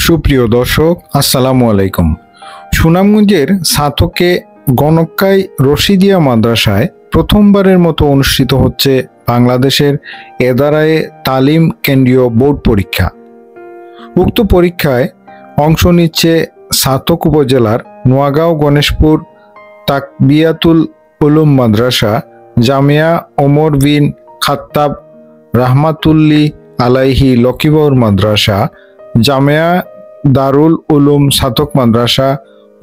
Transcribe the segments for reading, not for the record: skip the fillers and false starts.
সুপ্রিয় দর্শক, আসসালামু আলাইকুম। সুনামগঞ্জের সাতকে গণকাই রশিদিয়া মাদ্রাসায় প্রথমবারের মতো অনুষ্ঠিত হচ্ছে বাংলাদেশের এদারায়ে তালিম কেন্দ্রীয় বোর্ড পরীক্ষা। উক্ত পরীক্ষায় অংশ নিচ্ছে সাতক উপজেলার নোয়াগাঁও গণেশপুর তাকবিয়াতুল উলুম মাদ্রাসা, জামিয়া ওমর বিন খাত্তাব রাহমাতুল্লি আলাইহি লকিবর মাদ্রাসা, জামিয়া দারুল উলুম সাতক মাদ্রাসা,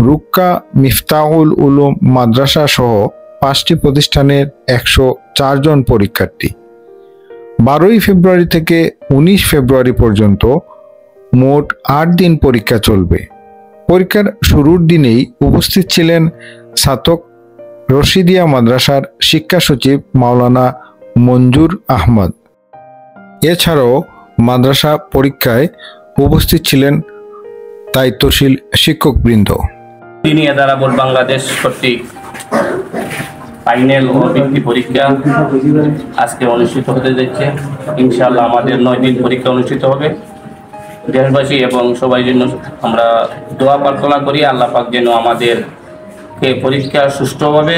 রুক্কা মিফতাহুল উলুম মাদ্রাসা সহ 5টি প্রতিষ্ঠানের 104 জন পরীক্ষার্থী। 12 ফেব্রুয়ারি থেকে 19 ফেব্রুয়ারি পর্যন্ত মোট 8 দিন পরীক্ষা চলবে। পরীক্ষার শুরুর দিনেই উপস্থিত ছিলেন সাতক রশিদিয়া মাদ্রাসার শিক্ষা সচিব মাওলানা মঞ্জুর আহমদ। এছাড়াও মাদ্রাসা পরীক্ষায় উপস্থিত ছিলেন দায়িত্বশীল শিক্ষকবৃন্দ। তিনি এদারা বোর্ড বাংলাদেশ কর্তৃক ফাইনাল ও বৃত্তি পরীক্ষা আজকে অনুষ্ঠিত হতে যাচ্ছে। ইনশাআল্লাহ আমাদের 9 দিন পরীক্ষা অনুষ্ঠিত হবে। দেশবাসী এবং সবাই জন্য আমরা দোয়া প্রার্থনা করি, আল্লাহ পাক যেন আমাদেরকে পরীক্ষা সুষ্ঠুভাবে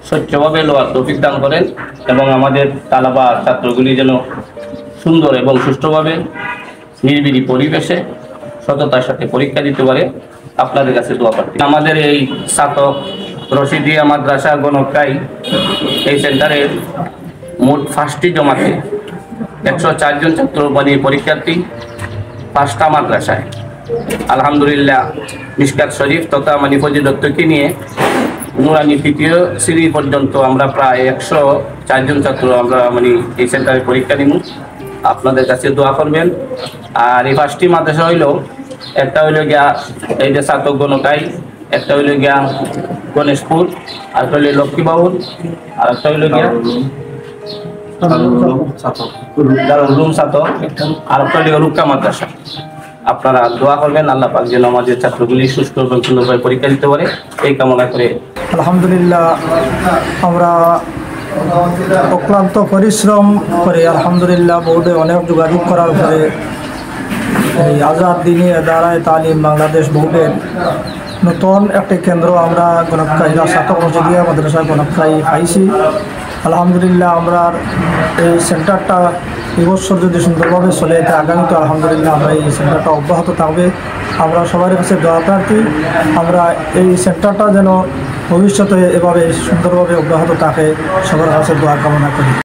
স্বচ্ছভাবে লওয়ার তৌফিক দান করেন এবং আমাদের তালাবা ছাত্রগুলি যেন সুন্দর এবং সুষ্ঠুভাবে নির্বিঘ্ন পরিবেশে সততার সাথে পরীক্ষা দিতে পারে। আপনাদের কাছে দোয়া প্রার্থী। আমাদের এই সাতক রশিদিয়া মাদ্রাসা গণকাই এই সেন্টারের মোট 5টি জমাতে 104 জন ছাত্র পরীক্ষার্থী 5টা মাদ্রাসায়। আলহামদুলিল্লাহ মিশকাত শরীফ তথা ফজিলতকে নিয়ে নুরানি 3য় শ্রেণী পর্যন্ত আমরা প্রায় 104 জন ছাত্র আমরা এই সেন্টারে পরীক্ষা নিব। আপনাদের কাছে দোয়া করবেন। আর এই 5টি মাদ্রাসা হইল, একটা হইল গিয়া এই যে সাতক গণকাই, একটা হইল গিয়া গণেশপুর, আর একটা হইল লক্ষ্মীবাবুল, আর একটা হইল গিয়া দারুল সাতক, আর একটা হইল রুক্কা মাদ্রাসা। আপনারা দোয়া করবেন, আল্লাহ পাক যেন আমাদের ছাত্রগুলি সুস্থ এবং সুন্দরভাবে পরীক্ষা দিতে পারে এই কামনা করে। আলহামদুলিল্লাহ আমরা অক্লান্ত পরিশ্রম করে আলহামদুলিল্লাহ বোর্ডে অনেক যোগাযোগ করার পরে এই আজাদ দিনী এদারায়ে তালিম বাংলাদেশ বোর্ডের নতুন একটি কেন্দ্র আমরা গণকাইরা সাতক রশিদিয়া মাদ্রাসা গণকাই পাইছি। আলহামদুলিল্লাহ আমরা এই সেন্টারটা এবছর যদি সুন্দরভাবে চলে তো আগামীতে আলহামদুলিল্লাহ আমরা এই সেন্টারটা অব্যাহত থাকবে। আমরা সবার কাছে দোয়া প্রার্থী, আমরা এই সেন্টারটা যেন ভবিষ্যতে এভাবে সুন্দরভাবে অব্যাহত থাকে, সবার কাছে দোয়া কামনা করি।